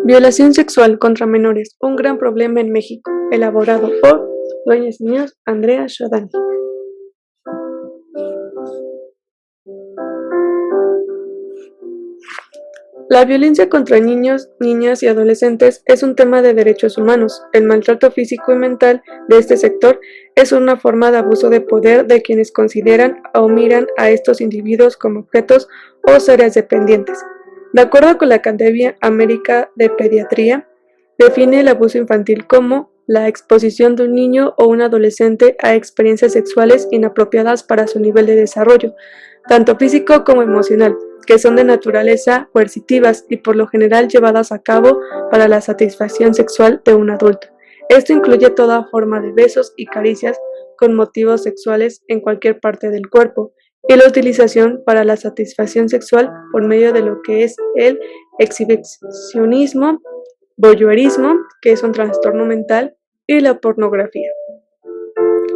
Violación sexual contra menores, un gran problema en México, elaborado por Dueñas Niños, Andrea Shodani. La violencia contra niños, niñas y adolescentes es un tema de derechos humanos. El maltrato físico y mental de este sector es una forma de abuso de poder de quienes consideran o miran a estos individuos como objetos o seres dependientes. De acuerdo con la Academia América de Pediatría, define el abuso infantil como la exposición de un niño o un adolescente a experiencias sexuales inapropiadas para su nivel de desarrollo, tanto físico como emocional, que son de naturaleza coercitivas y por lo general llevadas a cabo para la satisfacción sexual de un adulto. Esto incluye toda forma de besos y caricias con motivos sexuales en cualquier parte del cuerpo, y la utilización para la satisfacción sexual por medio de lo que es el exhibicionismo, voyeurismo, que es un trastorno mental, y la pornografía.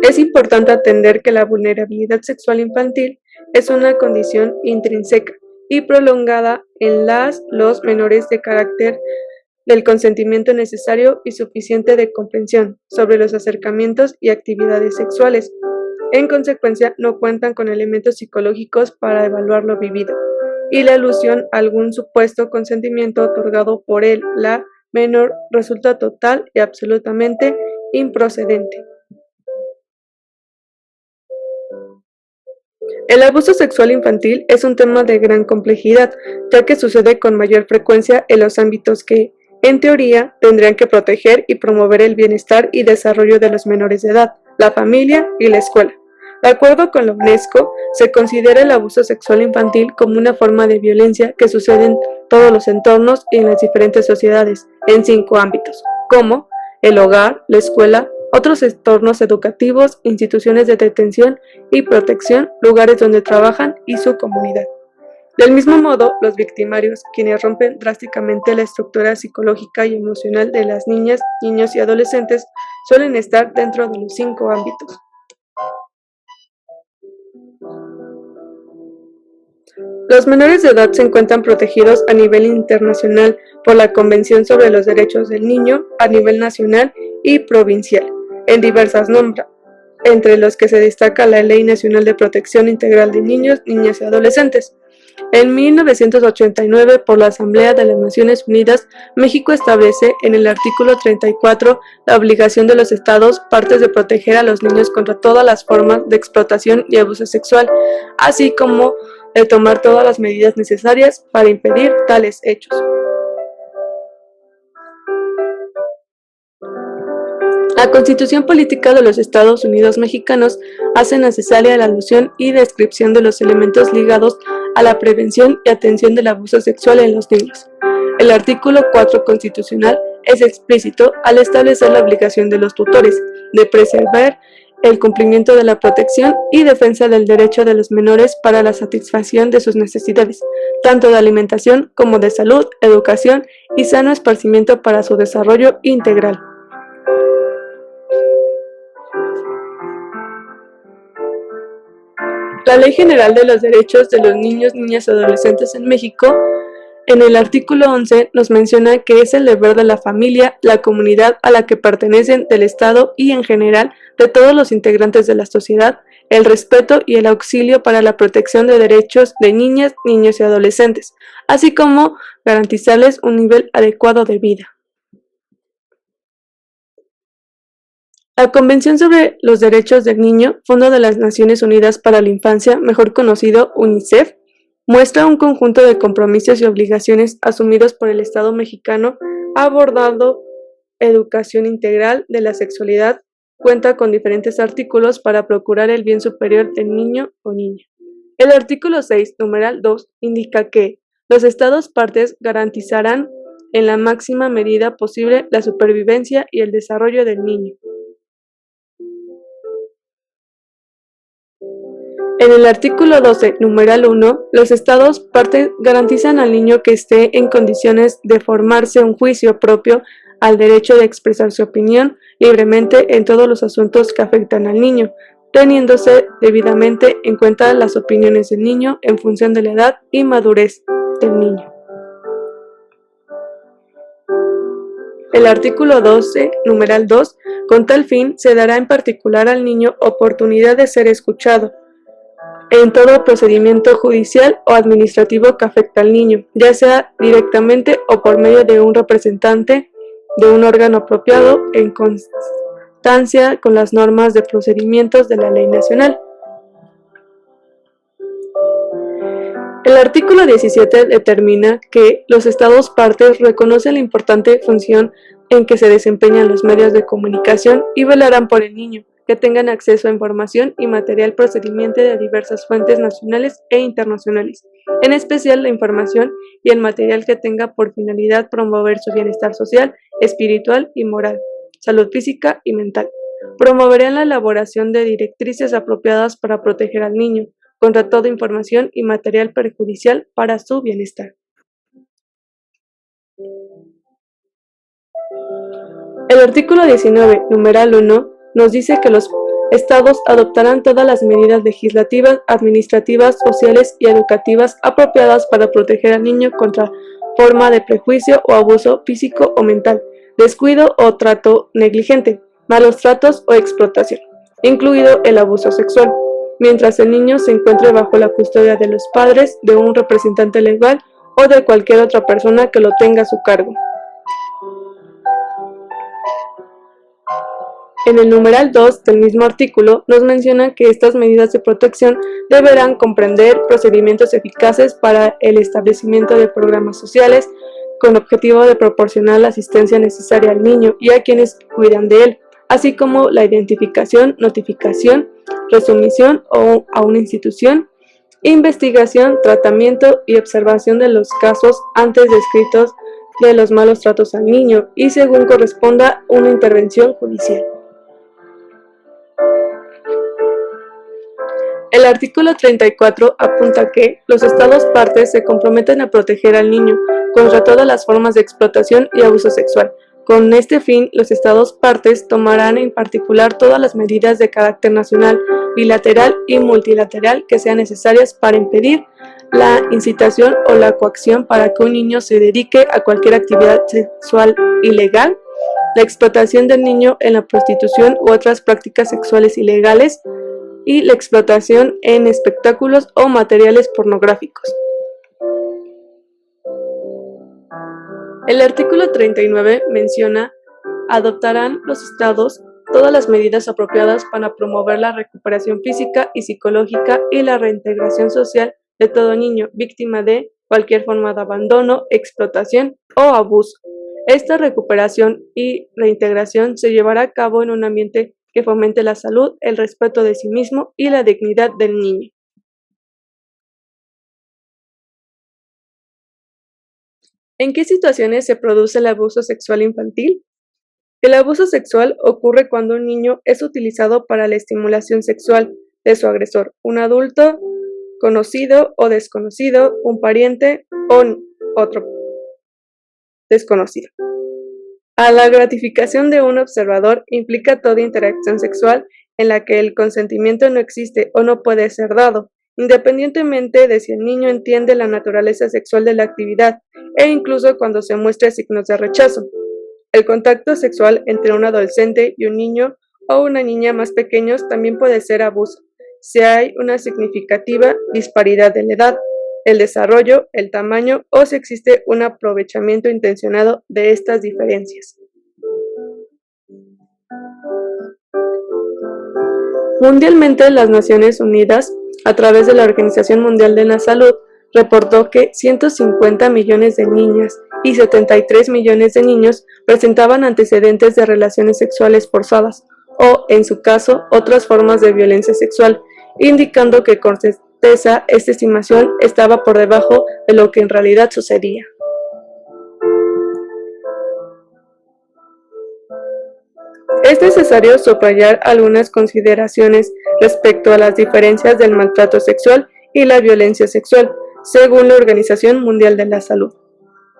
Es importante atender que la vulnerabilidad sexual infantil es una condición intrínseca y prolongada en los menores de carácter del consentimiento necesario y suficiente de comprensión sobre los acercamientos y actividades sexuales. En consecuencia, no cuentan con elementos psicológicos para evaluar lo vivido, y la alusión a algún supuesto consentimiento otorgado por la menor resulta total y absolutamente improcedente. El abuso sexual infantil es un tema de gran complejidad, ya que sucede con mayor frecuencia en los ámbitos que, en teoría, tendrían que proteger y promover el bienestar y desarrollo de los menores de edad, la familia y la escuela. De acuerdo con la UNESCO, se considera el abuso sexual infantil como una forma de violencia que sucede en todos los entornos y en las diferentes sociedades, en 5 ámbitos, como el hogar, la escuela, otros entornos educativos, instituciones de detención y protección, lugares donde trabajan y su comunidad. Del mismo modo, los victimarios, quienes rompen drásticamente la estructura psicológica y emocional de las niñas, niños y adolescentes, suelen estar dentro de los 5 ámbitos. Los menores de edad se encuentran protegidos a nivel internacional por la Convención sobre los Derechos del Niño a nivel nacional y provincial, en diversas normas, entre los que se destaca la Ley Nacional de Protección Integral de Niños, Niñas y Adolescentes. En 1989, por la Asamblea de las Naciones Unidas, México establece en el artículo 34 la obligación de los Estados partes de proteger a los niños contra todas las formas de explotación y abuso sexual, así como de tomar todas las medidas necesarias para impedir tales hechos. La Constitución Política de los Estados Unidos Mexicanos hace necesaria la alusión y descripción de los elementos ligados a la prevención y atención del abuso sexual en los niños. El artículo 4 constitucional es explícito al establecer la obligación de los tutores de preservar el cumplimiento de la protección y defensa del derecho de los menores para la satisfacción de sus necesidades, tanto de alimentación como de salud, educación y sano esparcimiento para su desarrollo integral. La Ley General de los Derechos de los Niños, Niñas y Adolescentes en México, en el artículo 11, nos menciona que es el deber de la familia, la comunidad a la que pertenecen, del Estado y, en general, de todos los integrantes de la sociedad, el respeto y el auxilio para la protección de derechos de niñas, niños y adolescentes, así como garantizarles un nivel adecuado de vida. La Convención sobre los Derechos del Niño, Fondo de las Naciones Unidas para la Infancia, mejor conocido UNICEF, muestra un conjunto de compromisos y obligaciones asumidos por el Estado mexicano abordando educación integral de la sexualidad. Cuenta con diferentes artículos para procurar el bien superior del niño o niña. El artículo 6, numeral 2, indica que los Estados partes garantizarán en la máxima medida posible la supervivencia y el desarrollo del niño. En el artículo 12, numeral 1, los Estados partes garantizan al niño que esté en condiciones de formarse un juicio propio al derecho de expresar su opinión libremente en todos los asuntos que afectan al niño, teniéndose debidamente en cuenta las opiniones del niño en función de la edad y madurez del niño. El artículo 12, numeral 2, con tal fin se dará en particular al niño oportunidad de ser escuchado en todo procedimiento judicial o administrativo que afecte al niño, ya sea directamente o por medio de un representante de un órgano apropiado en constancia con las normas de procedimientos de la ley nacional. El artículo 17 determina que los Estados partes reconocen la importante función en que se desempeñan los medios de comunicación y velarán por el niño, que tengan acceso a información y material procedimiento de diversas fuentes nacionales e internacionales, en especial la información y el material que tenga por finalidad promover su bienestar social, espiritual y moral, salud física y mental. Promoverán la elaboración de directrices apropiadas para proteger al niño contra toda información y material perjudicial para su bienestar. El artículo 19, numeral 1, nos dice que los Estados adoptarán todas las medidas legislativas, administrativas, sociales y educativas apropiadas para proteger al niño contra forma de prejuicio o abuso físico o mental, descuido o trato negligente, malos tratos o explotación, incluido el abuso sexual, mientras el niño se encuentre bajo la custodia de los padres, de un representante legal o de cualquier otra persona que lo tenga a su cargo. En el numeral 2 del mismo artículo nos menciona que estas medidas de protección deberán comprender procedimientos eficaces para el establecimiento de programas sociales con objetivo de proporcionar la asistencia necesaria al niño y a quienes cuidan de él, así como la identificación, notificación, resumisión a una institución, investigación, tratamiento y observación de los casos antes descritos de los malos tratos al niño y según corresponda una intervención judicial. El artículo 34 apunta que los Estados partes se comprometen a proteger al niño contra todas las formas de explotación y abuso sexual. Con este fin, los Estados partes tomarán en particular todas las medidas de carácter nacional, bilateral y multilateral que sean necesarias para impedir la incitación o la coacción para que un niño se dedique a cualquier actividad sexual ilegal, la explotación del niño en la prostitución u otras prácticas sexuales ilegales, y la explotación en espectáculos o materiales pornográficos. El artículo 39 menciona: adoptarán los Estados todas las medidas apropiadas para promover la recuperación física y psicológica y la reintegración social de todo niño víctima de cualquier forma de abandono, explotación o abuso. Esta recuperación y reintegración se llevará a cabo en un ambiente que fomente la salud, el respeto de sí mismo y la dignidad del niño. ¿En qué situaciones se produce el abuso sexual infantil? El abuso sexual ocurre cuando un niño es utilizado para la estimulación sexual de su agresor, un adulto, conocido o desconocido, un pariente o otro desconocido. A la gratificación de un observador implica toda interacción sexual en la que el consentimiento no existe o no puede ser dado, independientemente de si el niño entiende la naturaleza sexual de la actividad e incluso cuando se muestren signos de rechazo. El contacto sexual entre un adolescente y un niño o una niña más pequeños también puede ser abuso, si hay una significativa disparidad de la edad, el desarrollo, el tamaño o si existe un aprovechamiento intencionado de estas diferencias. Mundialmente, las Naciones Unidas, a través de la Organización Mundial de la Salud, reportó que 150 millones de niñas y 73 millones de niños presentaban antecedentes de relaciones sexuales forzadas o, en su caso, otras formas de violencia sexual, indicando que con certeza esta estimación estaba por debajo de lo que en realidad sucedía. Es necesario subrayar algunas consideraciones respecto a las diferencias del maltrato sexual y la violencia sexual, según la Organización Mundial de la Salud.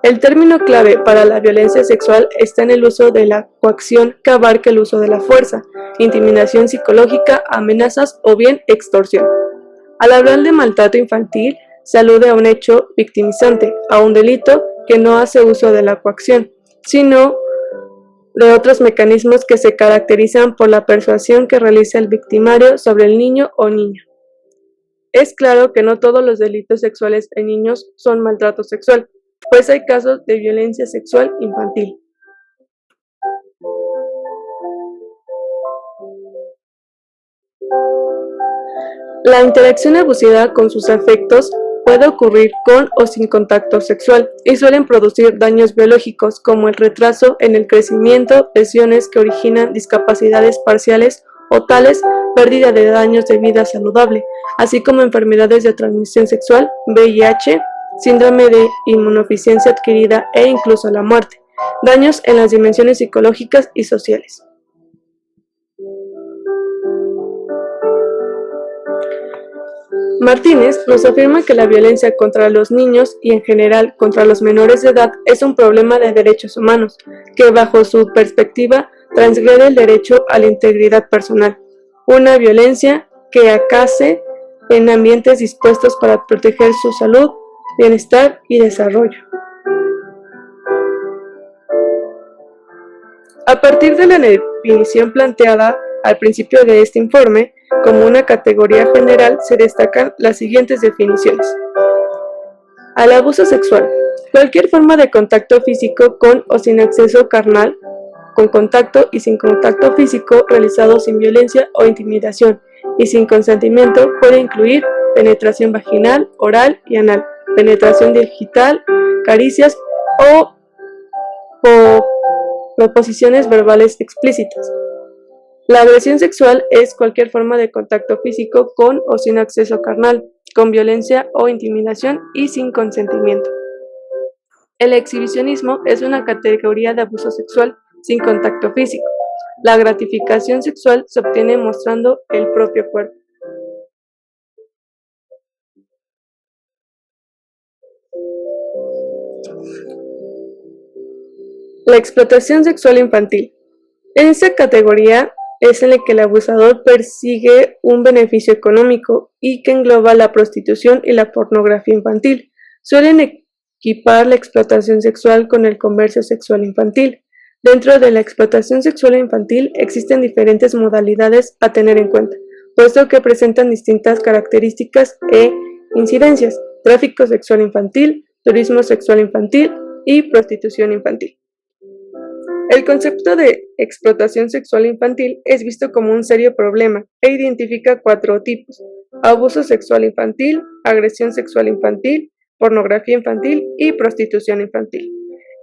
El término clave para la violencia sexual está en el uso de la coacción que abarca el uso de la fuerza, intimidación psicológica, amenazas o bien extorsión. Al hablar de maltrato infantil, se alude a un hecho victimizante, a un delito que no hace uso de la coacción, sino de otros mecanismos que se caracterizan por la persuasión que realiza el victimario sobre el niño o niña. Es claro que no todos los delitos sexuales en niños son maltrato sexual, pues hay casos de violencia sexual infantil. La interacción abusiva con sus afectos puede ocurrir con o sin contacto sexual y suelen producir daños biológicos como el retraso en el crecimiento, lesiones que originan discapacidades parciales o tales, pérdida de daños de vida saludable, así como enfermedades de transmisión sexual, VIH, síndrome de inmunodeficiencia adquirida e incluso la muerte, daños en las dimensiones psicológicas y sociales. Martínez nos afirma que la violencia contra los niños y en general contra los menores de edad es un problema de derechos humanos, que bajo su perspectiva transgrede el derecho a la integridad personal, una violencia que acase en ambientes dispuestos para proteger su salud, bienestar y desarrollo. A partir de la definición planteada al principio de este informe, como una categoría general se destacan las siguientes definiciones. Al abuso sexual: cualquier forma de contacto físico con o sin acceso carnal, con contacto y sin contacto físico realizado sin violencia o intimidación y sin consentimiento, puede incluir penetración vaginal, oral y anal, penetración digital, caricias o proposiciones verbales explícitas. La agresión sexual es cualquier forma de contacto físico con o sin acceso carnal, con violencia o intimidación y sin consentimiento. El exhibicionismo es una categoría de abuso sexual sin contacto físico. La gratificación sexual se obtiene mostrando el propio cuerpo. La explotación sexual infantil. En esta categoría es en la que el abusador persigue un beneficio económico y que engloba la prostitución y la pornografía infantil. Suelen equipar la explotación sexual con el comercio sexual infantil. Dentro de la explotación sexual infantil existen diferentes modalidades a tener en cuenta, puesto que presentan distintas características e incidencias: tráfico sexual infantil, turismo sexual infantil y prostitución infantil. El concepto de explotación sexual infantil es visto como un serio problema e identifica 4 tipos: abuso sexual infantil, agresión sexual infantil, pornografía infantil y prostitución infantil.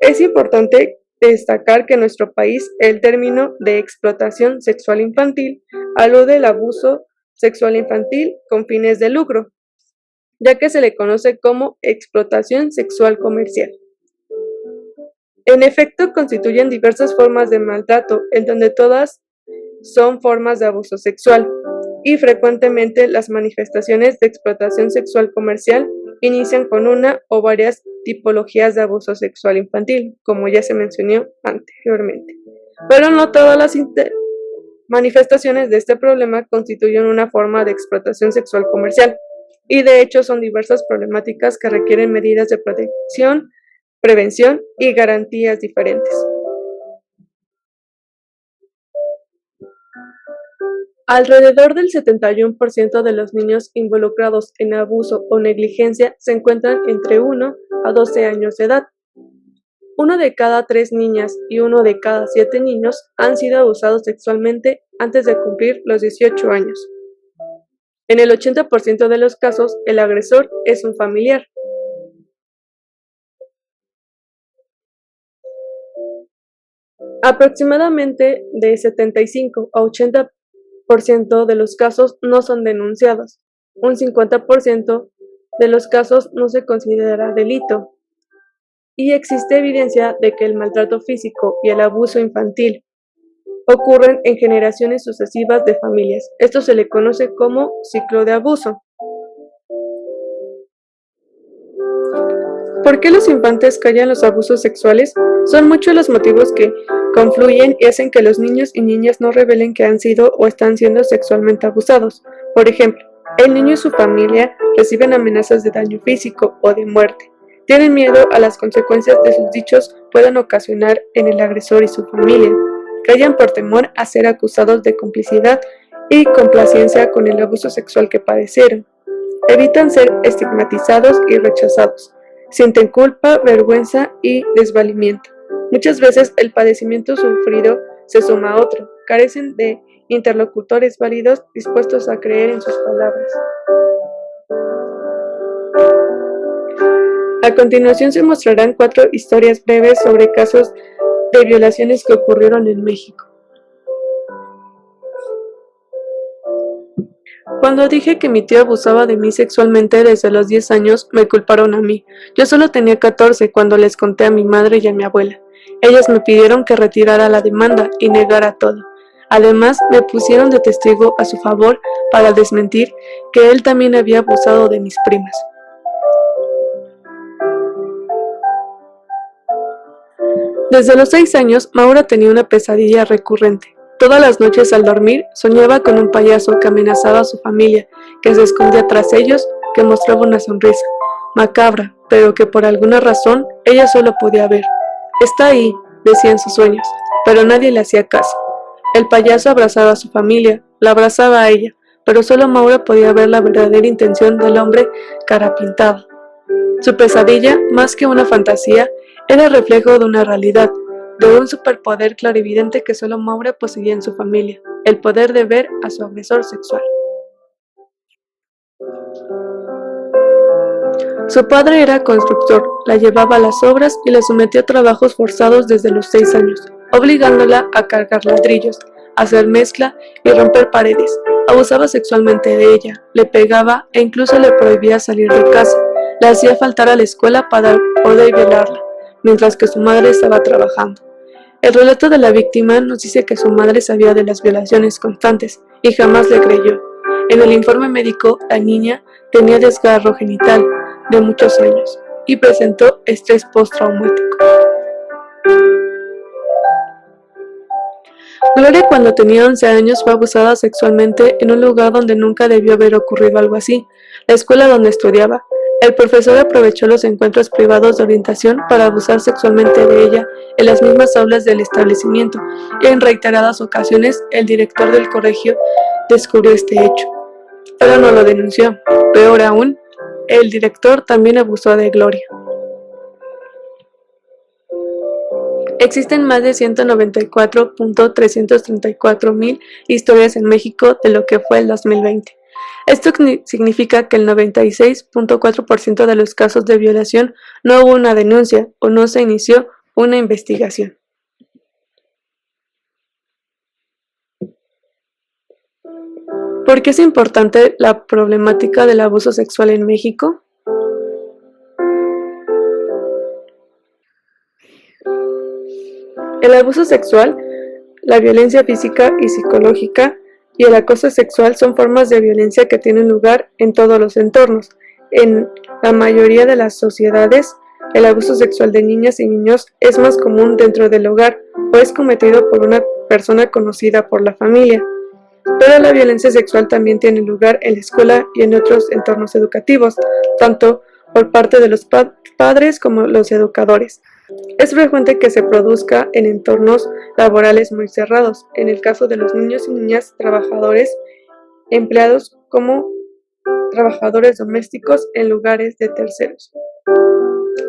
Es importante destacar que en nuestro país el término de explotación sexual infantil alude al abuso sexual infantil con fines de lucro, ya que se le conoce como explotación sexual comercial. En efecto, constituyen diversas formas de maltrato, en donde todas son formas de abuso sexual, y frecuentemente las manifestaciones de explotación sexual comercial inician con una o varias tipologías de abuso sexual infantil, como ya se mencionó anteriormente. Pero no todas las manifestaciones de este problema constituyen una forma de explotación sexual comercial, y de hecho son diversas problemáticas que requieren medidas de protección, prevención y garantías diferentes. Alrededor del 71% de los niños involucrados en abuso o negligencia se encuentran entre 1 a 12 años de edad. 1 de cada 3 niñas y 1 de cada 7 niños han sido abusados sexualmente antes de cumplir los 18 años. En el 80% de los casos, el agresor es un familiar. Aproximadamente de 75 a 80% de los casos no son denunciados. Un 50% de los casos no se considera delito. Y existe evidencia de que el maltrato físico y el abuso infantil ocurren en generaciones sucesivas de familias. Esto se le conoce como ciclo de abuso. ¿Por qué los infantes callan los abusos sexuales? Son muchos los motivos que confluyen y hacen que los niños y niñas no revelen que han sido o están siendo sexualmente abusados. Por ejemplo, el niño y su familia reciben amenazas de daño físico o de muerte. Tienen miedo a las consecuencias de sus dichos puedan ocasionar en el agresor y su familia. Callan por temor a ser acusados de complicidad y complacencia con el abuso sexual que padecieron. Evitan ser estigmatizados y rechazados. Sienten culpa, vergüenza y desvalimiento. Muchas veces el padecimiento sufrido se suma a otro. Carecen de interlocutores válidos dispuestos a creer en sus palabras. A continuación se mostrarán 4 historias breves sobre casos de violaciones que ocurrieron en México. Cuando dije que mi tío abusaba de mí sexualmente desde los 10 años, me culparon a mí. Yo solo tenía 14 cuando les conté a mi madre y a mi abuela. Ellas me pidieron que retirara la demanda y negara todo. Además, me pusieron de testigo a su favor para desmentir que él también había abusado de mis primas. Desde los 6 años, Maura tenía una pesadilla recurrente. Todas las noches al dormir, soñaba con un payaso que amenazaba a su familia, que se escondía tras ellos, que mostraba una sonrisa macabra, pero que por alguna razón ella solo podía ver. «Está ahí», decía en sus sueños, pero nadie le hacía caso. El payaso abrazaba a su familia, la abrazaba a ella, pero solo Maura podía ver la verdadera intención del hombre cara pintada. Su pesadilla, más que una fantasía, era el reflejo de una realidad, de un superpoder clarividente que solo Maura poseía en su familia, el poder de ver a su agresor sexual. Su padre era constructor, la llevaba a las obras y la sometió a trabajos forzados desde los 6 años, obligándola a cargar ladrillos, hacer mezcla y romper paredes. Abusaba sexualmente de ella, le pegaba e incluso le prohibía salir de casa. Le hacía faltar a la escuela para poder violarla, mientras que su madre estaba trabajando. El relato de la víctima nos dice que su madre sabía de las violaciones constantes y jamás le creyó. En el informe médico, la niña tenía desgarro genital de muchos años y presentó estrés postraumático. Gloria, cuando tenía 11 años, fue abusada sexualmente en un lugar donde nunca debió haber ocurrido algo así, la escuela donde estudiaba. El profesor aprovechó los encuentros privados de orientación para abusar sexualmente de ella en las mismas aulas del establecimiento, y en reiteradas ocasiones el director del colegio descubrió este hecho, pero no lo denunció. Peor aún, el director también abusó de Gloria. Existen más de 194.334.000 historias en México de lo que fue el 2020. Esto significa que el 96.4% de los casos de violación no hubo una denuncia o no se inició una investigación. ¿Por qué es importante la problemática del abuso sexual en México? El abuso sexual, la violencia física y psicológica y el acoso sexual son formas de violencia que tienen lugar en todos los entornos. En la mayoría de las sociedades, el abuso sexual de niñas y niños es más común dentro del hogar o es cometido por una persona conocida por la familia. Pero la violencia sexual también tiene lugar en la escuela y en otros entornos educativos, tanto por parte de los padres como los educadores. Es frecuente que se produzca en entornos laborales muy cerrados, en el caso de los niños y niñas trabajadores empleados como trabajadores domésticos en lugares de terceros.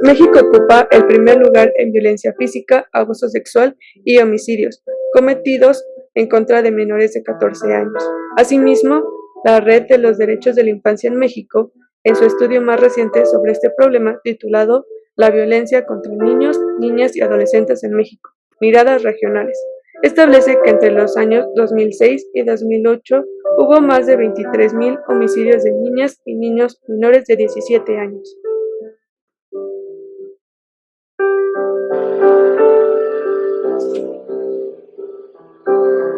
México ocupa el primer lugar en violencia física, abuso sexual y homicidios cometidos en contra de menores de 14 años. Asimismo, la Red de los Derechos de la Infancia en México, en su estudio más reciente sobre este problema, titulado La violencia contra niños, niñas y adolescentes en México, miradas regionales, establece que entre los años 2006 y 2008 hubo más de 23,000 homicidios de niñas y niños menores de 17 años.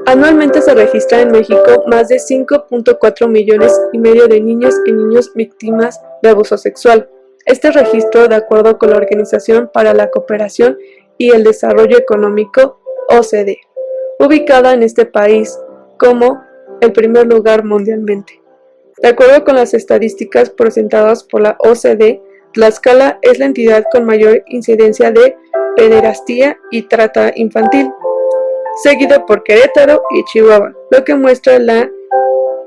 Anualmente se registran en México más de 5.4 millones y medio de niñas y niños víctimas de abuso sexual. Este registro, de acuerdo con la Organización para la Cooperación y el Desarrollo Económico, OCDE, ubicada en este país como el primer lugar mundialmente. De acuerdo con las estadísticas presentadas por la OCDE, Tlaxcala es la entidad con mayor incidencia de pederastia y trata infantil, seguido por Querétaro y Chihuahua, lo que muestra la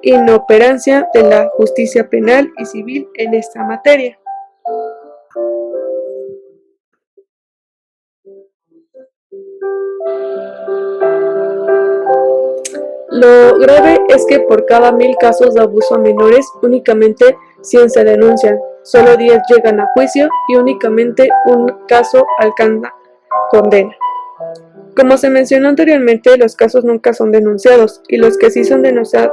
inoperancia de la justicia penal y civil en esta materia. Lo grave es que por cada 1000 casos de abuso a menores, únicamente 100 se denuncian, solo 10 llegan a juicio y únicamente un caso alcanza condena. Como se mencionó anteriormente, los casos nunca son denunciados y los que sí son denunciados,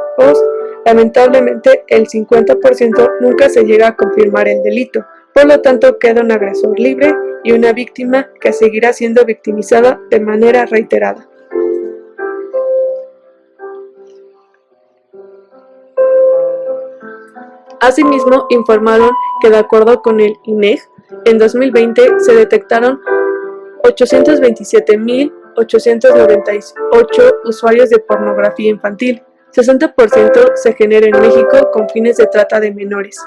lamentablemente el 50% nunca se llega a confirmar el delito. Por lo tanto, queda un agresor libre y una víctima que seguirá siendo victimizada de manera reiterada. Asimismo, informaron que de acuerdo con el INEG, en 2020 se detectaron 827.898 usuarios de pornografía infantil. 60% se genera en México con fines de trata de menores.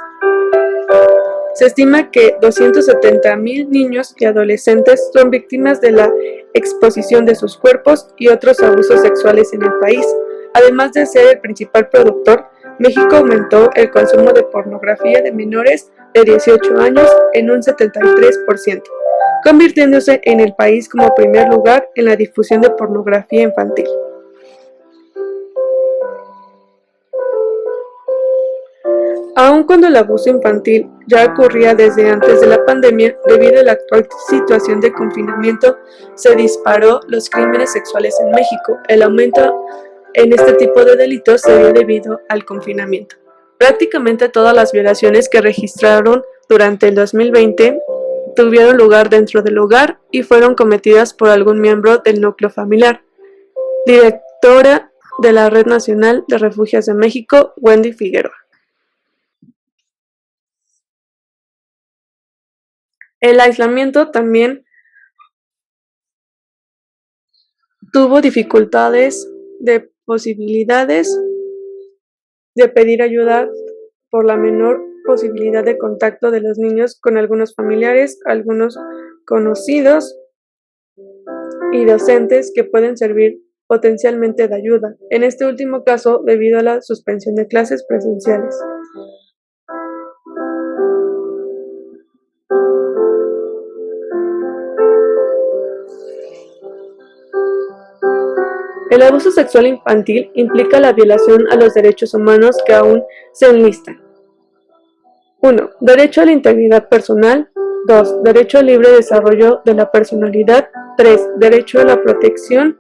Se estima que 270.000 niños y adolescentes son víctimas de la exposición de sus cuerpos y otros abusos sexuales en el país. Además de ser el principal productor, México aumentó el consumo de pornografía de menores de 18 años en un 73%, convirtiéndose en el país como primer lugar en la difusión de pornografía infantil. Aun cuando el abuso infantil ya ocurría desde antes de la pandemia, debido a la actual situación de confinamiento, se disparó los crímenes sexuales en México. El aumento en este tipo de delitos se dio debido al confinamiento. Prácticamente todas las violaciones que registraron durante el 2020 tuvieron lugar dentro del hogar y fueron cometidas por algún miembro del núcleo familiar. Directora de la Red Nacional de Refugios de México, Wendy Figueroa. El aislamiento también tuvo dificultades de posibilidades de pedir ayuda por la menor posibilidad de contacto de los niños con algunos familiares, algunos conocidos y docentes que pueden servir potencialmente de ayuda, en este último caso debido a la suspensión de clases presenciales. El abuso sexual infantil implica la violación a los derechos humanos que aún se enlistan. 1. Derecho a la integridad personal. 2. Derecho al libre desarrollo de la personalidad. 3. Derecho a la protección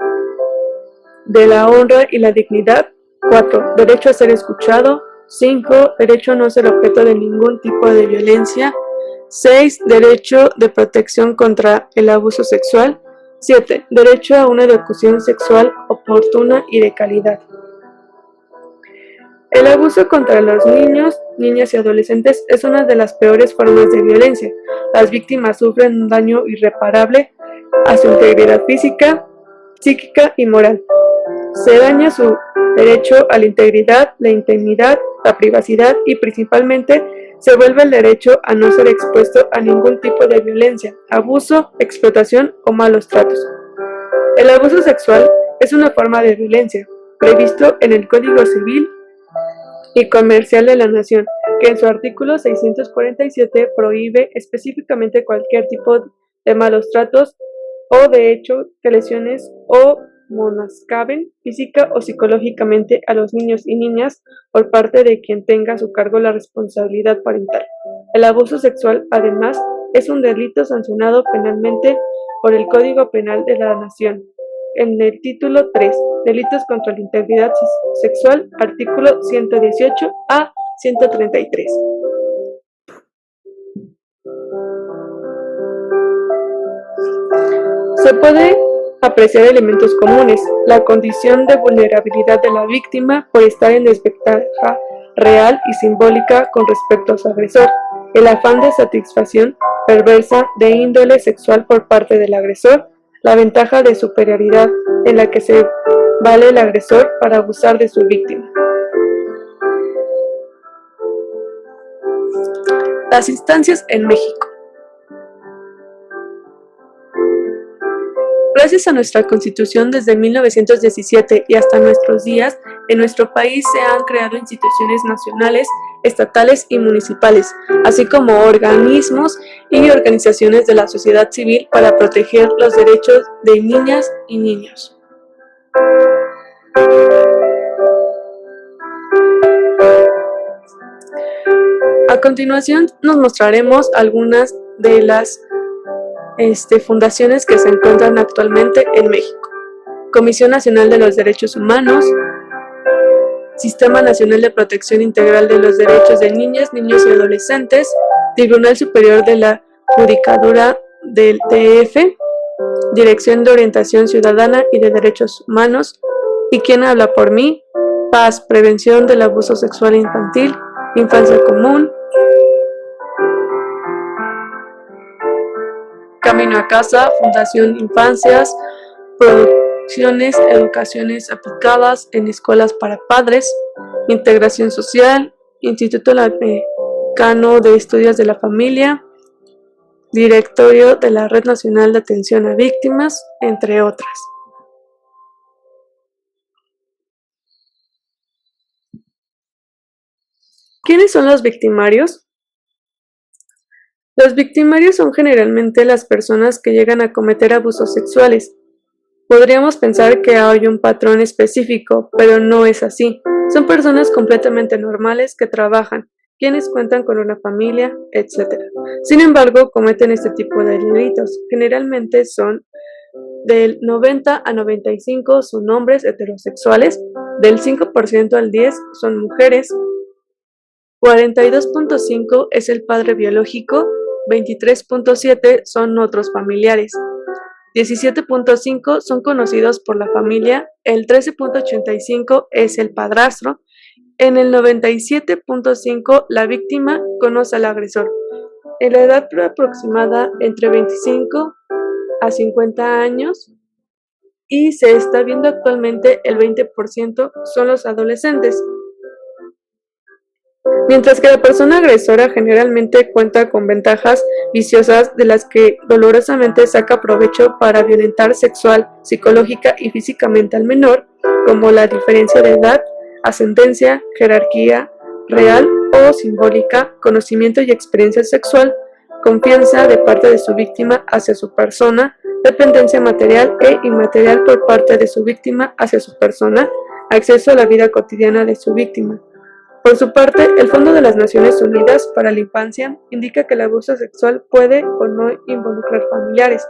de la honra y la dignidad. 4. Derecho a ser escuchado. 5. Derecho a no ser objeto de ningún tipo de violencia. 6. Derecho de protección contra el abuso sexual. 7. Derecho a una educación sexual oportuna y de calidad. El abuso contra los niños, niñas y adolescentes es una de las peores formas de violencia. Las víctimas sufren un daño irreparable a su integridad física, psíquica y moral. Se daña su derecho a la integridad, la intimidad, la privacidad y principalmente se vuelve el derecho a no ser expuesto a ningún tipo de violencia, abuso, explotación o malos tratos. El abuso sexual es una forma de violencia, previsto en el Código Civil y Comercial de la Nación, que en su artículo 647 prohíbe específicamente cualquier tipo de malos tratos o de hecho que lesiones o menoscaben física o psicológicamente a los niños y niñas por parte de quien tenga a su cargo la responsabilidad parental. El abuso sexual, además, es un delito sancionado penalmente por el Código Penal de la Nación. En el título 3, Delitos contra la Integridad Sexual, artículo 118 a 133. Se puede apreciar elementos comunes: la condición de vulnerabilidad de la víctima por estar en desventaja real y simbólica con respecto a su agresor, el afán de satisfacción perversa de índole sexual por parte del agresor, la ventaja de superioridad en la que se vale el agresor para abusar de su víctima. Las instancias en México. Gracias a nuestra Constitución desde 1917 y hasta nuestros días, en nuestro país se han creado instituciones nacionales, estatales y municipales, así como organismos y organizaciones de la sociedad civil para proteger los derechos de niñas y niños. A continuación nos mostraremos algunas de las fundaciones que se encuentran actualmente en México. Comisión Nacional de los Derechos Humanos, Sistema Nacional de Protección Integral de los Derechos de Niñas, Niños y Adolescentes, Tribunal Superior de la Judicatura del DF, Dirección de Orientación Ciudadana y de Derechos Humanos, ¿Y quién habla por mí? Paz, Prevención del Abuso Sexual Infantil, Infancia Común, Camino a Casa, Fundación Infancias, Producciones, Educaciones Aplicadas en Escuelas para Padres, Integración Social, Instituto Latinoamericano de Estudios de la Familia, Directorio de la Red Nacional de Atención a Víctimas, entre otras. ¿Quiénes son los victimarios? Los victimarios son generalmente las personas que llegan a cometer abusos sexuales. Podríamos pensar que hay un patrón específico, pero no es así. Son personas completamente normales que trabajan, quienes cuentan con una familia, etc. Sin embargo, cometen este tipo de delitos. Generalmente son del 90 a 95 son hombres heterosexuales, del 5% al 10 son mujeres, 42.5 es el padre biológico, 23.7 son otros familiares, 17.5 son conocidos por la familia, el 13.85 es el padrastro, en el 97.5 la víctima conoce al agresor. En la edad aproximada entre 25 a 50 años y se está viendo actualmente el 20% son los adolescentes. Mientras que la persona agresora generalmente cuenta con ventajas viciosas de las que dolorosamente saca provecho para violentar sexual, psicológica y físicamente al menor, como la diferencia de edad, ascendencia, jerarquía, real o simbólica, conocimiento y experiencia sexual, confianza de parte de su víctima hacia su persona, dependencia material e inmaterial por parte de su víctima hacia su persona, acceso a la vida cotidiana de su víctima. Por su parte, el Fondo de las Naciones Unidas para la Infancia indica que el abuso sexual puede o no involucrar familiares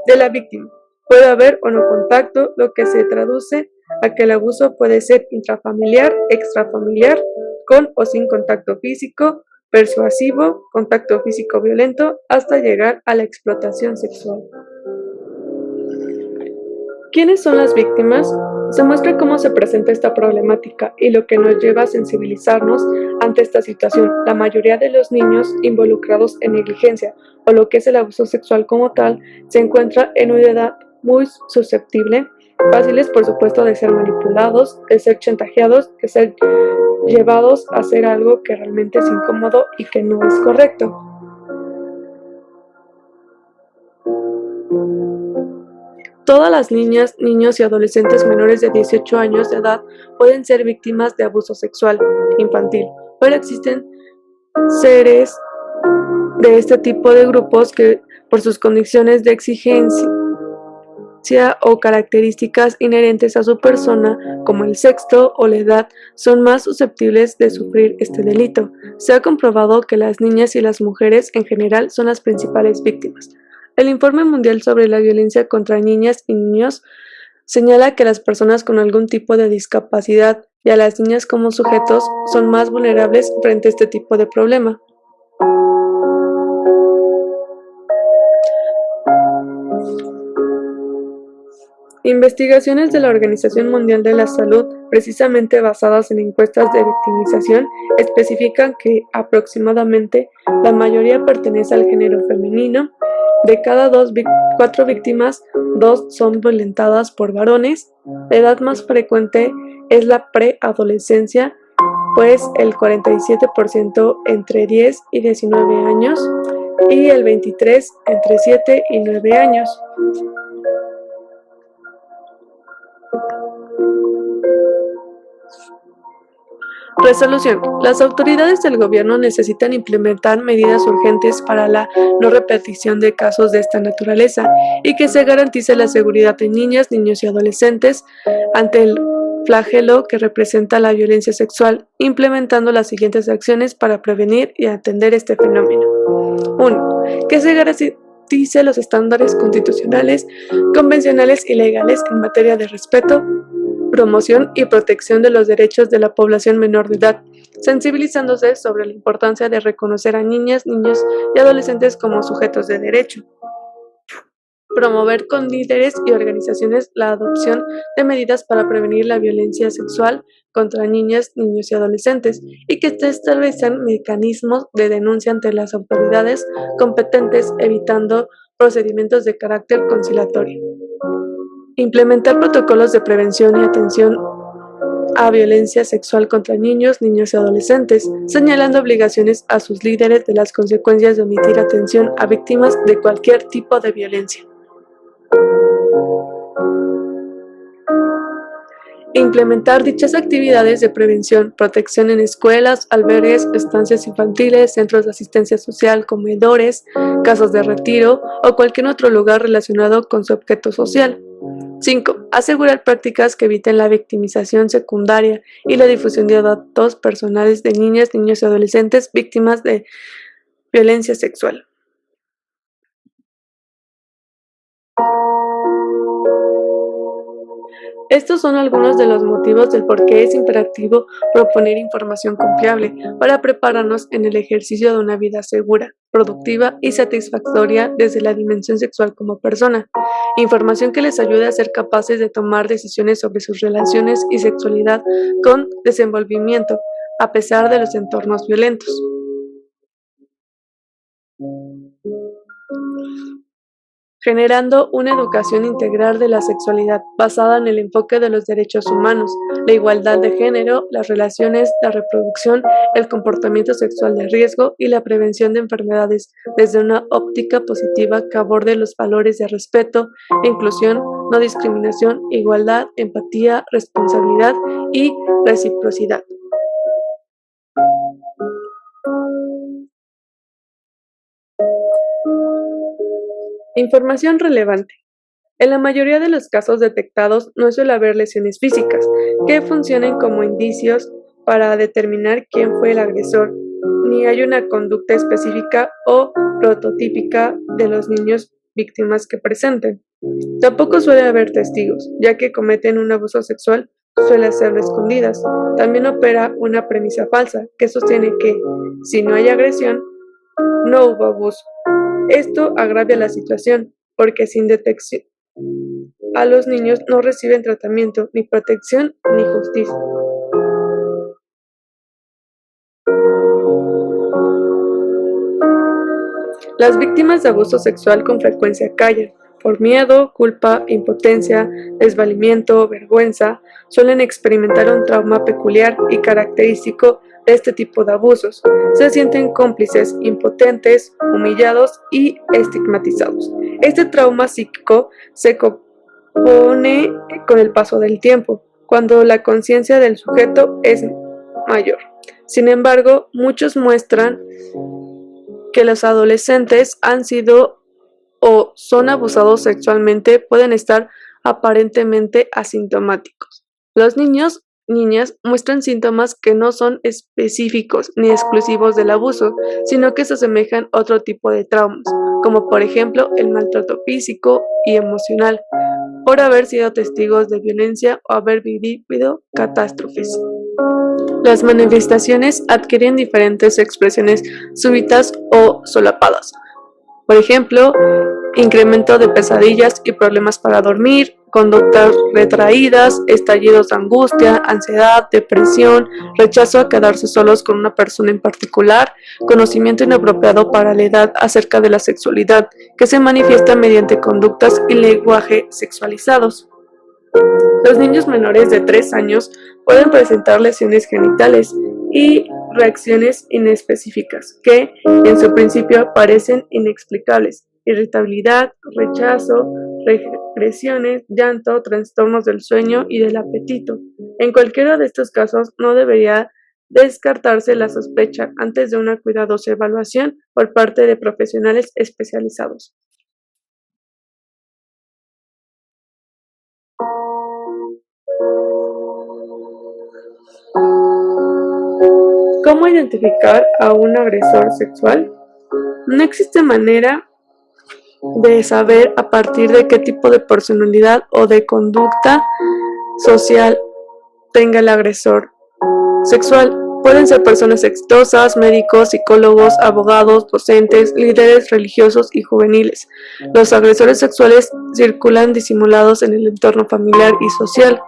de la víctima. Puede haber o no contacto, lo que se traduce a que el abuso puede ser intrafamiliar, extrafamiliar, con o sin contacto físico, persuasivo, contacto físico violento, hasta llegar a la explotación sexual. ¿Quiénes son las víctimas? Se muestra cómo se presenta esta problemática y lo que nos lleva a sensibilizarnos ante esta situación. La mayoría de los niños involucrados en negligencia o lo que es el abuso sexual como tal se encuentra en una edad muy susceptible, fáciles por supuesto de ser manipulados, de ser chantajeados, de ser llevados a hacer algo que realmente es incómodo y que no es correcto. Todas las niñas, niños y adolescentes menores de 18 años de edad pueden ser víctimas de abuso sexual infantil, pero existen seres de este tipo de grupos que, por sus condiciones de exigencia o características inherentes a su persona, como el sexo o la edad, son más susceptibles de sufrir este delito. Se ha comprobado que las niñas y las mujeres en general son las principales víctimas. El Informe Mundial sobre la Violencia contra Niñas y Niños señala que las personas con algún tipo de discapacidad y a las niñas como sujetos son más vulnerables frente a este tipo de problema. Investigaciones de la Organización Mundial de la Salud, precisamente basadas en encuestas de victimización, especifican que aproximadamente la mayoría pertenece al género femenino. De cada 4 víctimas, 2 son violentadas por varones. La edad más frecuente es la preadolescencia, pues el 47% entre 10 y 19 años y el 23% entre 7 y 9 años. Resolución. Las autoridades del gobierno necesitan implementar medidas urgentes para la no repetición de casos de esta naturaleza y que se garantice la seguridad de niñas, niños y adolescentes ante el flagelo que representa la violencia sexual, implementando las siguientes acciones para prevenir y atender este fenómeno. 1. Que se garantice los estándares constitucionales, convencionales y legales en materia de respeto, promoción y protección de los derechos de la población menor de edad, sensibilizándose sobre la importancia de reconocer a niñas, niños y adolescentes como sujetos de derecho. Promover con líderes y organizaciones la adopción de medidas para prevenir la violencia sexual contra niñas, niños y adolescentes y que se establezcan mecanismos de denuncia ante las autoridades competentes, evitando procedimientos de carácter conciliatorio. Implementar protocolos de prevención y atención a violencia sexual contra niños, niños y adolescentes, señalando obligaciones a sus líderes de las consecuencias de omitir atención a víctimas de cualquier tipo de violencia. Implementar dichas actividades de prevención, protección en escuelas, albergues, estancias infantiles, centros de asistencia social, comedores, casas de retiro o cualquier otro lugar relacionado con su objeto social. 5. Asegurar prácticas que eviten la victimización secundaria y la difusión de datos personales de niñas, niños y adolescentes víctimas de violencia sexual. Estos son algunos de los motivos del por qué es imperativo proponer información confiable para prepararnos en el ejercicio de una vida segura, productiva y satisfactoria desde la dimensión sexual como persona. Información que les ayude a ser capaces de tomar decisiones sobre sus relaciones y sexualidad con desenvolvimiento, a pesar de los entornos violentos. Generando una educación integral de la sexualidad basada en el enfoque de los derechos humanos, la igualdad de género, las relaciones, la reproducción, el comportamiento sexual de riesgo y la prevención de enfermedades desde una óptica positiva que aborde los valores de respeto, inclusión, no discriminación, igualdad, empatía, responsabilidad y reciprocidad. Información relevante. En la mayoría de los casos detectados no suele haber lesiones físicas que funcionen como indicios para determinar quién fue el agresor, ni hay una conducta específica o prototípica de los niños víctimas que presenten. Tampoco suele haber testigos, ya que cometen un abuso sexual suele hacerlo escondidas. También opera una premisa falsa que sostiene que, si no hay agresión, no hubo abuso. Esto agravia la situación, porque sin detección a los niños no reciben tratamiento, ni protección, ni justicia. Las víctimas de abuso sexual con frecuencia callan. Por miedo, culpa, impotencia, desvalimiento, vergüenza, suelen experimentar un trauma peculiar y característico de este tipo de abusos. Se sienten cómplices, impotentes, humillados y estigmatizados. Este trauma psíquico se compone con el paso del tiempo, cuando la conciencia del sujeto es mayor. Sin embargo, muchos muestran que los adolescentes han sido o son abusados sexualmente pueden estar aparentemente asintomáticos. Los niños, niñas muestran síntomas que no son específicos ni exclusivos del abuso, sino que se asemejan a otro tipo de traumas, como por ejemplo el maltrato físico y emocional, por haber sido testigos de violencia o haber vivido catástrofes. Las manifestaciones adquieren diferentes expresiones súbitas o solapadas. Por ejemplo, incremento de pesadillas y problemas para dormir, conductas retraídas, estallidos de angustia, ansiedad, depresión, rechazo a quedarse solos con una persona en particular, conocimiento inapropiado para la edad acerca de la sexualidad, que se manifiesta mediante conductas y lenguaje sexualizados. Los niños menores de 3 años pueden presentar lesiones genitales y reacciones inespecíficas que, en su principio, parecen inexplicables: irritabilidad, rechazo, regresiones, llanto, trastornos del sueño y del apetito. En cualquiera de estos casos, no debería descartarse la sospecha antes de una cuidadosa evaluación por parte de profesionales especializados. ¿Cómo identificar a un agresor sexual? No existe manera de saber a partir de qué tipo de personalidad o de conducta social tenga el agresor sexual. Pueden ser personas exitosas, médicos, psicólogos, abogados, docentes, líderes religiosos y juveniles. Los agresores sexuales circulan disimulados en el entorno familiar y social.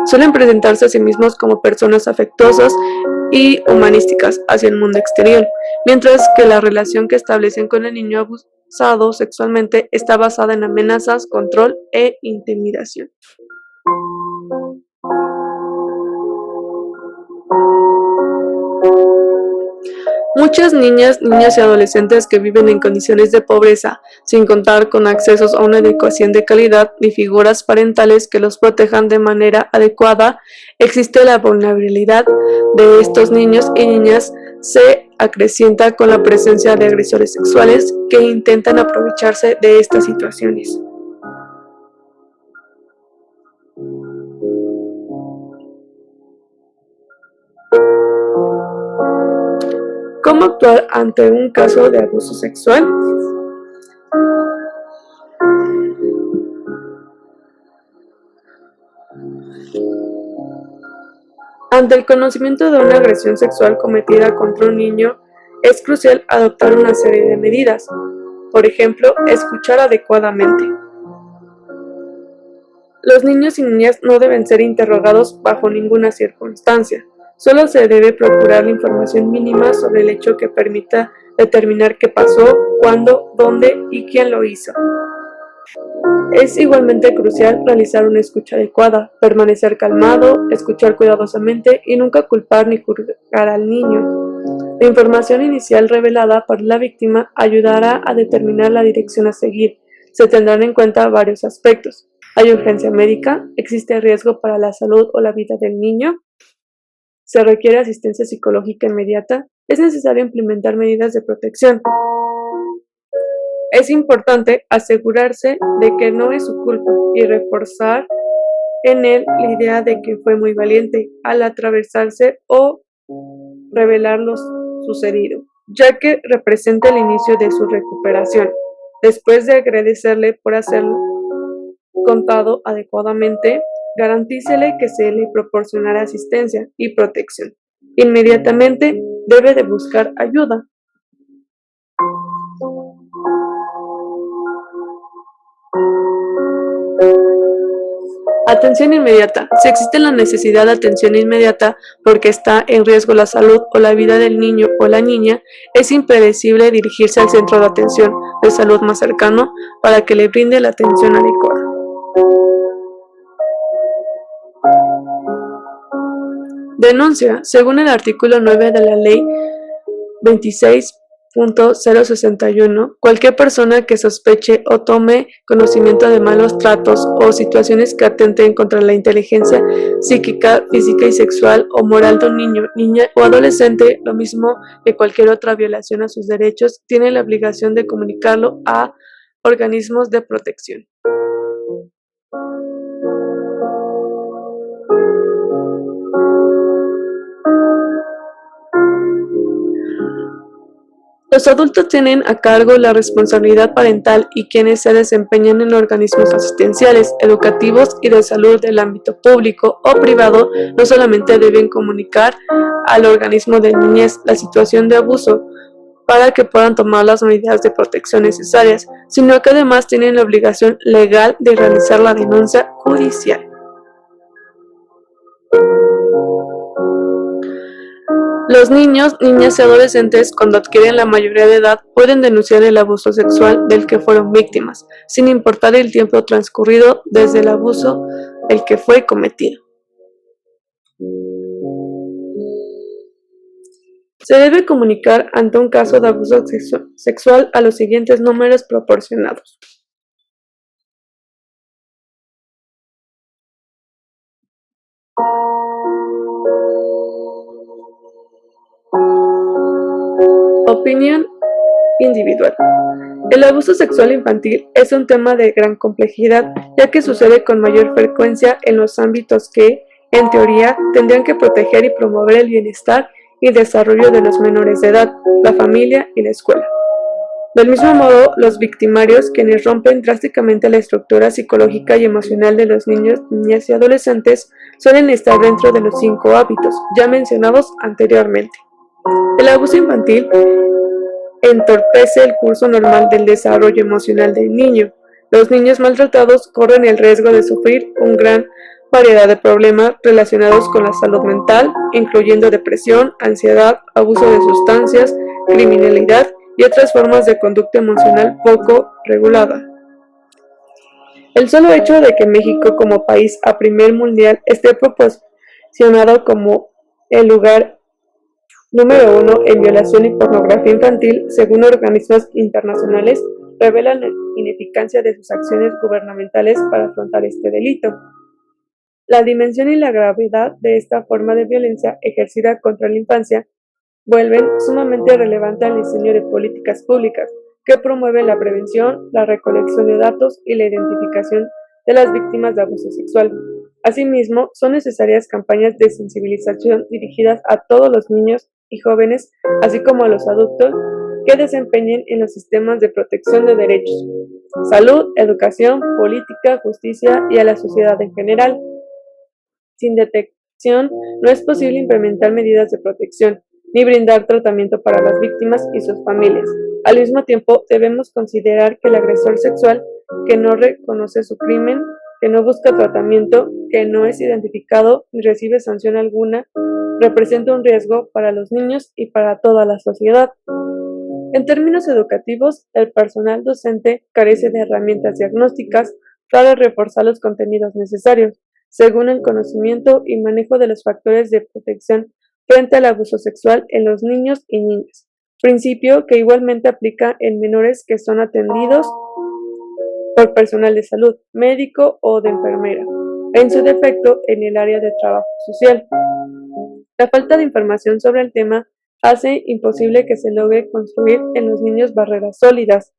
Suelen presentarse a sí mismos como personas afectuosas y humanísticas hacia el mundo exterior, mientras que la relación que establecen con el niño abusado sexualmente está basada en amenazas, control e intimidación. Muchas niñas, niñas y adolescentes que viven en condiciones de pobreza, sin contar con accesos a una educación de calidad ni figuras parentales que los protejan de manera adecuada, existe la vulnerabilidad de estos niños y niñas se acrecienta con la presencia de agresores sexuales que intentan aprovecharse de estas situaciones. ¿Cómo actuar ante un caso de abuso sexual? Ante el conocimiento de una agresión sexual cometida contra un niño, es crucial adoptar una serie de medidas. Por ejemplo, escuchar adecuadamente. Los niños y niñas no deben ser interrogados bajo ninguna circunstancia. Solo se debe procurar la información mínima sobre el hecho que permita determinar qué pasó, cuándo, dónde y quién lo hizo. Es igualmente crucial realizar una escucha adecuada, permanecer calmado, escuchar cuidadosamente y nunca culpar ni juzgar al niño. La información inicial revelada por la víctima ayudará a determinar la dirección a seguir. Se tendrán en cuenta varios aspectos. ¿Hay urgencia médica? ¿Existe riesgo para la salud o la vida del niño? ¿Se requiere asistencia psicológica inmediata? ¿Es necesario implementar medidas de protección? Es importante asegurarse de que no es su culpa y reforzar en él la idea de que fue muy valiente al atravesarse o revelar lo sucedido, ya que representa el inicio de su recuperación. Después de agradecerle por hacerlo contado adecuadamente, garantícele que se le proporcionará asistencia y protección. Inmediatamente debe de buscar ayuda. Atención inmediata. Si existe la necesidad de atención inmediata porque está en riesgo la salud o la vida del niño o la niña, es impredecible dirigirse al centro de atención de salud más cercano para que le brinde la atención adecuada. Denuncia. Según el artículo 9 de la Ley 26.061, cualquier persona que sospeche o tome conocimiento de malos tratos o situaciones que atenten contra la inteligencia psíquica, física y sexual o moral de un niño, niña o adolescente, lo mismo que cualquier otra violación a sus derechos, tiene la obligación de comunicarlo a organismos de protección. Los adultos tienen a cargo la responsabilidad parental y quienes se desempeñan en organismos asistenciales, educativos y de salud del ámbito público o privado no solamente deben comunicar al organismo de niñez la situación de abuso para que puedan tomar las medidas de protección necesarias, sino que además tienen la obligación legal de realizar la denuncia judicial. Los niños, niñas y adolescentes, cuando adquieren la mayoría de edad, pueden denunciar el abuso sexual del que fueron víctimas, sin importar el tiempo transcurrido desde el abuso el que fue cometido. Se debe comunicar ante un caso de abuso sexual a los siguientes números proporcionados. Opinión individual. El abuso sexual infantil es un tema de gran complejidad, ya que sucede con mayor frecuencia en los ámbitos que, en teoría, tendrían que proteger y promover el bienestar y desarrollo de los menores de edad, la familia y la escuela. Del mismo modo, los victimarios, quienes rompen drásticamente la estructura psicológica y emocional de los niños, niñas y adolescentes, suelen estar dentro de los 5 hábitos ya mencionados anteriormente. El abuso infantil entorpece el curso normal del desarrollo emocional del niño. Los niños maltratados corren el riesgo de sufrir una gran variedad de problemas relacionados con la salud mental, incluyendo depresión, ansiedad, abuso de sustancias, criminalidad y otras formas de conducta emocional poco regulada. El solo hecho de que México como país a primer mundial esté posicionado como el lugar número 1 en violación y pornografía infantil, según organismos internacionales, revela la ineficacia de sus acciones gubernamentales para afrontar este delito. La dimensión y la gravedad de esta forma de violencia ejercida contra la infancia vuelven sumamente relevante al diseño de políticas públicas que promueven la prevención, la recolección de datos y la identificación de las víctimas de abuso sexual. Asimismo, son necesarias campañas de sensibilización dirigidas a todos los niños y jóvenes, así como a los adultos, que desempeñen en los sistemas de protección de derechos, salud, educación, política, justicia y a la sociedad en general. Sin detección, no es posible implementar medidas de protección, ni brindar tratamiento para las víctimas y sus familias. Al mismo tiempo, debemos considerar que el agresor sexual que no reconoce su crimen, que no busca tratamiento, que no es identificado ni recibe sanción alguna, representa un riesgo para los niños y para toda la sociedad. En términos educativos, el personal docente carece de herramientas diagnósticas para reforzar los contenidos necesarios, según el conocimiento y manejo de los factores de protección frente al abuso sexual en los niños y niñas, principio que igualmente aplica en menores que son atendidos por personal de salud, médico o de enfermera, en su defecto en el área de trabajo social. La falta de información sobre el tema hace imposible que se logre construir en los niños barreras sólidas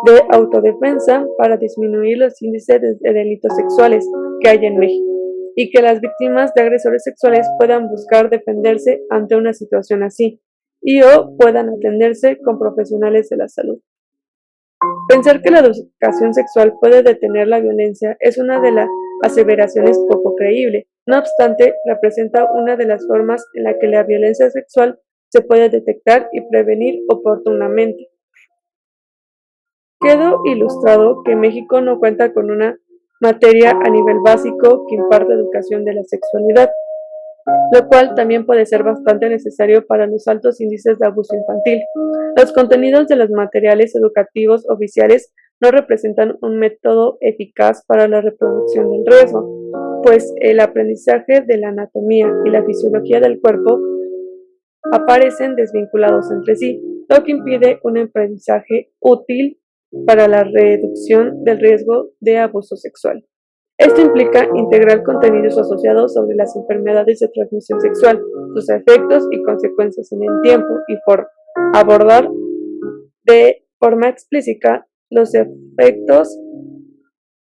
de autodefensa para disminuir los índices de delitos sexuales que hay en México y que las víctimas de agresores sexuales puedan buscar defenderse ante una situación así y o puedan atenderse con profesionales de la salud. Pensar que la educación sexual puede detener la violencia es una de las aseveraciones poco creíble. No obstante, representa una de las formas en la que la violencia sexual se puede detectar y prevenir oportunamente. Quedó ilustrado que México no cuenta con una materia a nivel básico que imparte educación de la sexualidad, lo cual también puede ser bastante necesario para los altos índices de abuso infantil. Los contenidos de los materiales educativos oficiales no representan un método eficaz para la reproducción del riesgo, pues el aprendizaje de la anatomía y la fisiología del cuerpo aparecen desvinculados entre sí, lo que impide un aprendizaje útil para la reducción del riesgo de abuso sexual. Esto implica integrar contenidos asociados sobre las enfermedades de transmisión sexual, sus efectos y consecuencias en el tiempo y forma, abordar de forma explícita los efectos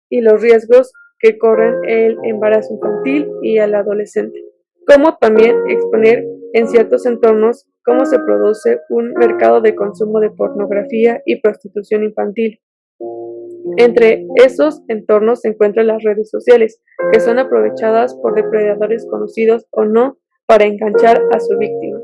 y los riesgos que corren el embarazo infantil y al adolescente, como también exponer en ciertos entornos cómo se produce un mercado de consumo de pornografía y prostitución infantil. Entre esos entornos se encuentran las redes sociales, que son aprovechadas por depredadores conocidos o no para enganchar a su víctima.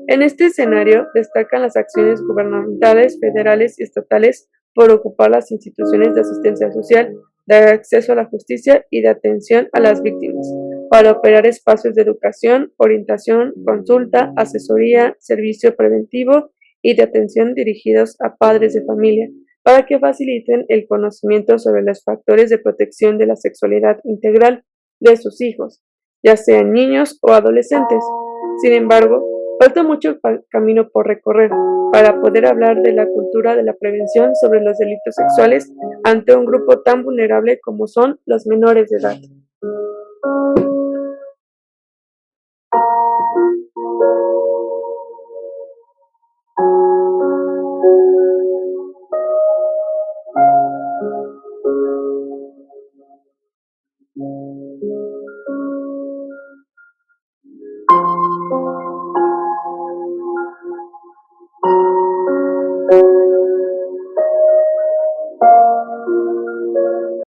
En este escenario destacan las acciones gubernamentales, federales y estatales por ocupar las instituciones de asistencia social, de acceso a la justicia y de atención a las víctimas, para operar espacios de educación, orientación, consulta, asesoría, servicio preventivo y de atención dirigidos a padres de familia, para que faciliten el conocimiento sobre los factores de protección de la sexualidad integral de sus hijos, ya sean niños o adolescentes. Sin embargo, Falta mucho camino por recorrer para poder hablar de la cultura de la prevención sobre los delitos sexuales ante un grupo tan vulnerable como son los menores de edad.